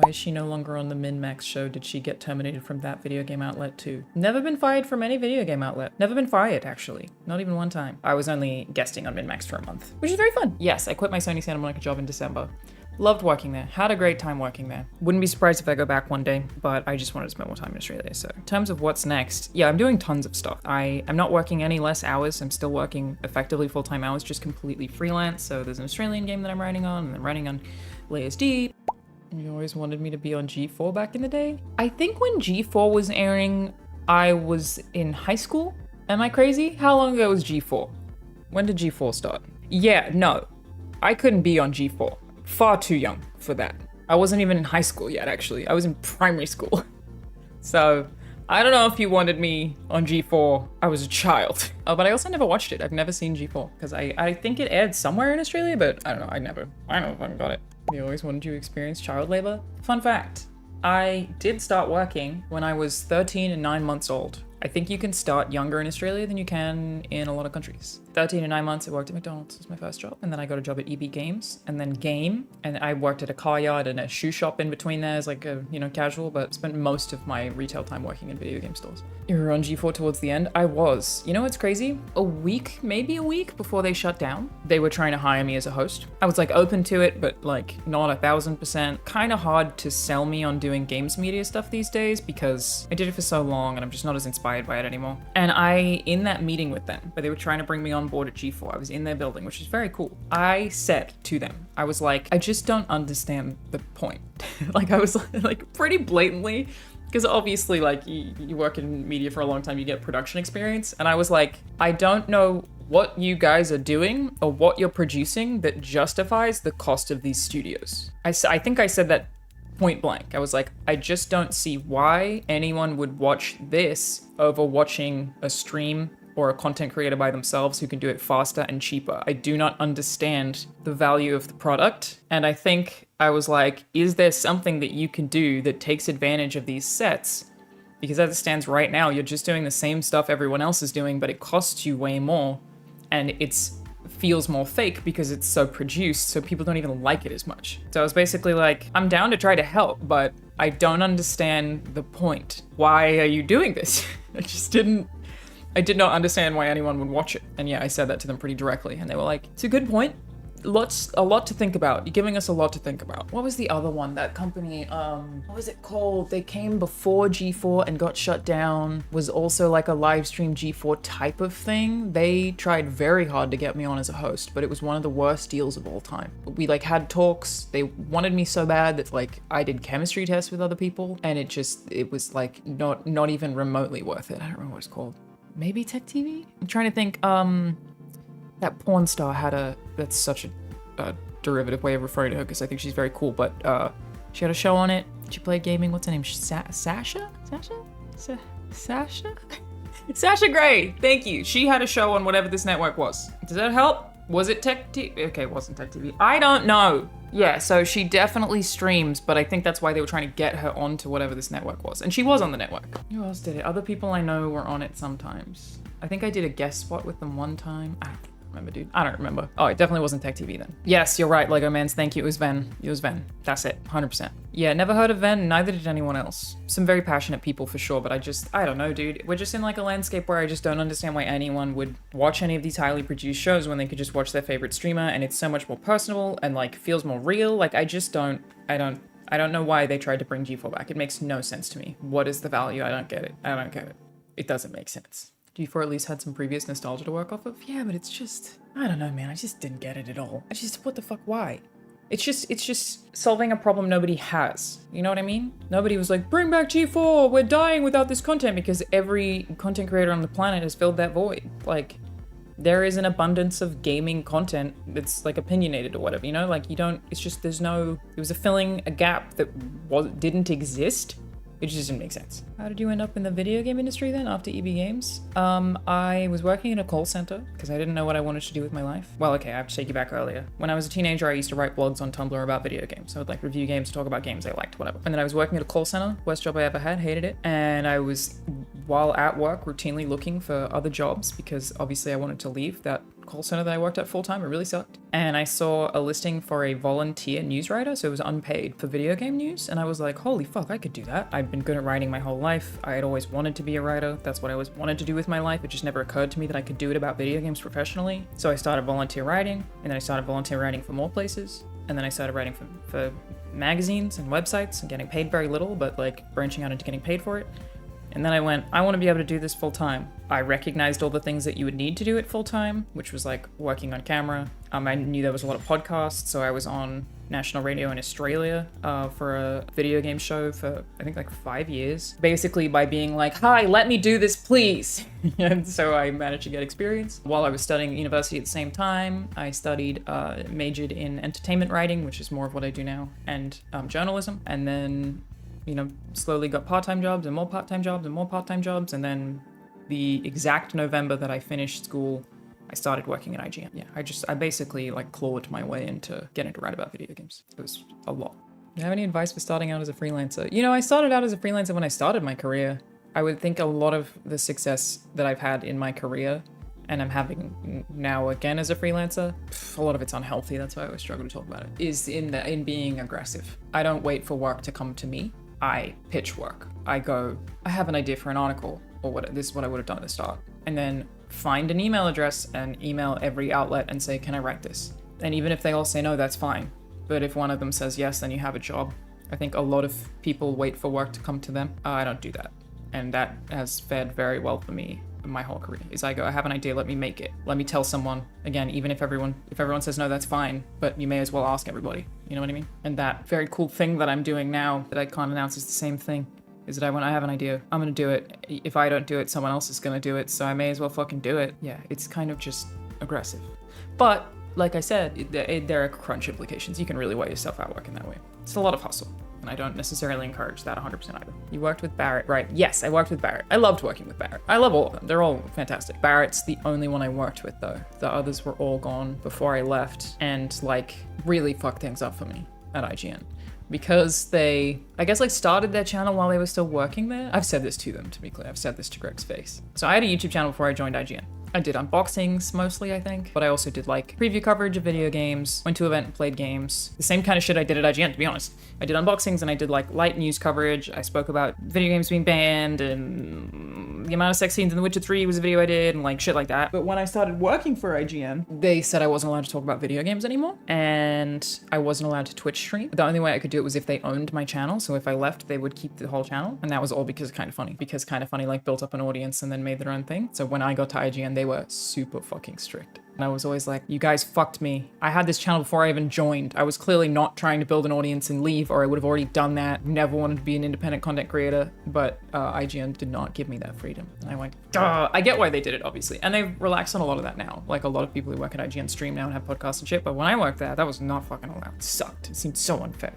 Why is she no longer on the Min-Max show? Did she get terminated from that video game outlet too? Never been fired from any video game outlet. Never been fired, actually. Not even one time. I was only guesting on Min-Max for a month, which is very fun. Yes, I quit my Sony Santa Monica job in December. Loved working there. Had a great time working there. Wouldn't be surprised if I go back one day, but I just wanted to spend more time in Australia. So in terms of what's next, yeah, I'm doing tons of stuff. I'm not working any less hours. I'm still working effectively full-time hours, just completely freelance. So there's an Australian game that I'm writing on, and I'm writing on Layers Deep. You always wanted me to be on G4 back in the day. I think when G4 was airing, I was in high school. Am I crazy? How long ago was G4? When did G4 start? Yeah, no, I couldn't be on G4. Far too young for that. I wasn't even in high school yet, actually. I was in primary school. So I don't know if you wanted me on G4. I was a child. Oh, but I also never watched it. I've never seen G4 because I think it aired somewhere in Australia, but I don't know. I don't know if I got it. They always wanted you to experience child labor. Fun fact, I did start working when I was 13 and 9 months old. I think you can start younger in Australia than you can in a lot of countries. 13 and 9 months, I worked at McDonald's. It was my first job. And then I got a job at EB Games and then Game. And I worked at a car yard and a shoe shop in between there as like a, casual, but spent most of my retail time working in video game stores. You were on G4 towards the end? I was. You know what's crazy? Maybe a week before they shut down, they were trying to hire me as a host. I was like open to it, but like not 1000%. Kind of hard to sell me on doing games media stuff these days because I did it for so long and I'm just not as inspired by it anymore. And in that meeting with them, where they were trying to bring me on board at G4, I was in their building, which is very cool. I said to them, I was like, I just don't understand the point. Like I was like pretty blatantly, because obviously like you work in media for a long time, you get production experience. And I was like, I don't know what you guys are doing or what you're producing that justifies the cost of these studios. I think I said that point blank. I was like, I just don't see why anyone would watch this over watching a stream or a content creator by themselves who can do it faster and cheaper. I do not understand the value of the product. And I think I was like, is there something that you can do that takes advantage of these sets? Because as it stands right now, you're just doing the same stuff everyone else is doing, but it costs you way more. And feels more fake because it's so produced, so people don't even like it as much. So I was basically like, I'm down to try to help, but I don't understand the point. Why are you doing this? I did not understand why anyone would watch it. And yeah, I said that to them pretty directly and they were like, it's a good point. A lot to think about. You're giving us a lot to think about. What was the other one? That company, what was it called? They came before G4 and got shut down. Was also like a live stream G4 type of thing. They tried very hard to get me on as a host, but it was one of the worst deals of all time. We like had talks. They wanted me so bad that like I did chemistry tests with other people and it was like not even remotely worth it. I don't remember what it's called. Maybe Tech TV? I'm trying to think, that porn star that's such a derivative way of referring to her because I think she's very cool, but she had a show on it. She played gaming. What's her name? Sasha? Sasha Grey. Thank you. She had a show on whatever this network was. Does that help? Was it Tech TV? Okay, it wasn't Tech TV. I don't know. Yeah, so she definitely streams, but I think that's why they were trying to get her onto whatever this network was. And she was on the network. Who else did it? Other people I know were on it sometimes. I think I did a guest spot with them one time. I don't remember, dude. I don't remember. Oh, it definitely wasn't Tech TV then. Yes, you're right, Lego Mans. Thank you. It was VENN. It was VENN. That's it. 100%. Yeah, never heard of VENN. Neither did anyone else. Some very passionate people for sure, but I don't know, dude. We're just in like a landscape where I just don't understand why anyone would watch any of these highly produced shows when they could just watch their favorite streamer and it's so much more personal and like feels more real. Like I don't know why they tried to bring G4 back. It makes no sense to me. What is the value? I don't get it. I don't get it. It doesn't make sense. G4 at least had some previous nostalgia to work off of? Yeah, but it's just, I don't know, man. I just didn't get it at all. What the fuck, why? It's just solving a problem nobody has. You know what I mean? Nobody was like, bring back G4, we're dying without this content, because every content creator on the planet has filled that void. Like, there is an abundance of gaming content that's like opinionated or whatever, you know? Like it was filling a gap that didn't exist. It just didn't make sense. How did you end up in the video game industry then after EB Games? I was working in a call center because I didn't know what I wanted to do with my life. Well, okay, I have to take you back earlier. When I was a teenager, I used to write blogs on Tumblr about video games. So I would like review games, talk about games I liked, whatever. And then I was working at a call center, worst job I ever had, hated it. And I was, while at work, routinely looking for other jobs because obviously I wanted to leave that call center that I worked at full time. It really sucked. And I saw a listing for a volunteer news writer, so it was unpaid for video game news. And I was like, holy fuck, I could do that. I've been good at writing my whole life. I had always wanted to be a writer. That's what I always wanted to do with my life. It just never occurred to me that I could do it about video games professionally. So I started volunteer writing, and then I started volunteer writing for more places. And then I started writing for magazines and websites and getting paid very little, but like branching out into getting paid for it. And then I went, I want to be able to do this full time. I recognized all the things that you would need to do it full time, which was like working on camera. I knew there was a lot of podcasts, so I was on national radio in Australia for a video game show for I think like 5 years. Basically by being like, hi, let me do this, please. And so I managed to get experience. While I was studying at university at the same time, I majored in entertainment writing, which is more of what I do now, and journalism. And then slowly got part-time jobs and more part-time jobs and more part-time jobs. And then the exact November that I finished school, I started working at IGN. Yeah, I basically like clawed my way into getting to write about video games. It was a lot. Do you have any advice for starting out as a freelancer? I started out as a freelancer when I started my career. I would think a lot of the success that I've had in my career, and I'm having now again as a freelancer, a lot of it's unhealthy, that's why I always struggle to talk about it, is in being aggressive. I don't wait for work to come to me. I pitch work. I go, I have an idea for an article, or this is what I would have done at the start. And then find an email address and email every outlet and say, can I write this? And even if they all say no, that's fine. But if one of them says yes, then you have a job. I think a lot of people wait for work to come to them. I don't do that. And that has fared very well for me my whole career. Is I go, I have an idea, let me make it. Let me tell someone. Again, even if everyone says no, that's fine, but you may as well ask everybody. You know what I mean? And that very cool thing that I'm doing now that I can't announce is the same thing. Is that when I have an idea, I'm gonna do it. If I don't do it, someone else is gonna do it, so I may as well fucking do it. Yeah, it's kind of just aggressive. But, like I said, there are crunch implications. You can really wear yourself out working that way. It's a lot of hustle, and I don't necessarily encourage that 100% either. You worked with Barrett, right? Yes, I worked with Barrett. I loved working with Barrett. I love all of them. They're all fantastic. Barrett's the only one I worked with, though. The others were all gone before I left, and, really fucked things up for me at IGN. Because they, started their channel while they were still working there. I've said this to them, to be clear. I've said this to Greg's face. So I had a YouTube channel before I joined IGN. I did unboxings mostly, I think, but I also did preview coverage of video games, went to event and played games. The same kind of shit I did at IGN, to be honest. I did unboxings and I did light news coverage. I spoke about video games being banned and the amount of sex scenes in The Witcher 3 was a video I did and shit like that. But when I started working for IGN, they said I wasn't allowed to talk about video games anymore and I wasn't allowed to Twitch stream. The only way I could do it was if they owned my channel. So if I left, they would keep the whole channel. And that was all because of Kinda Funny. Because Kinda Funny built up an audience and then made their own thing. So when I got to IGN, they were super fucking strict. And I was always like, you guys fucked me. I had this channel before I even joined. I was clearly not trying to build an audience and leave, or I would have already done that. Never wanted to be an independent content creator, but IGN did not give me that freedom. And I went, duh. I get why they did it, obviously. And they've relaxed on a lot of that now. A lot of people who work at IGN stream now and have podcasts and shit, but when I worked there, that was not fucking allowed. It sucked. It seemed so unfair.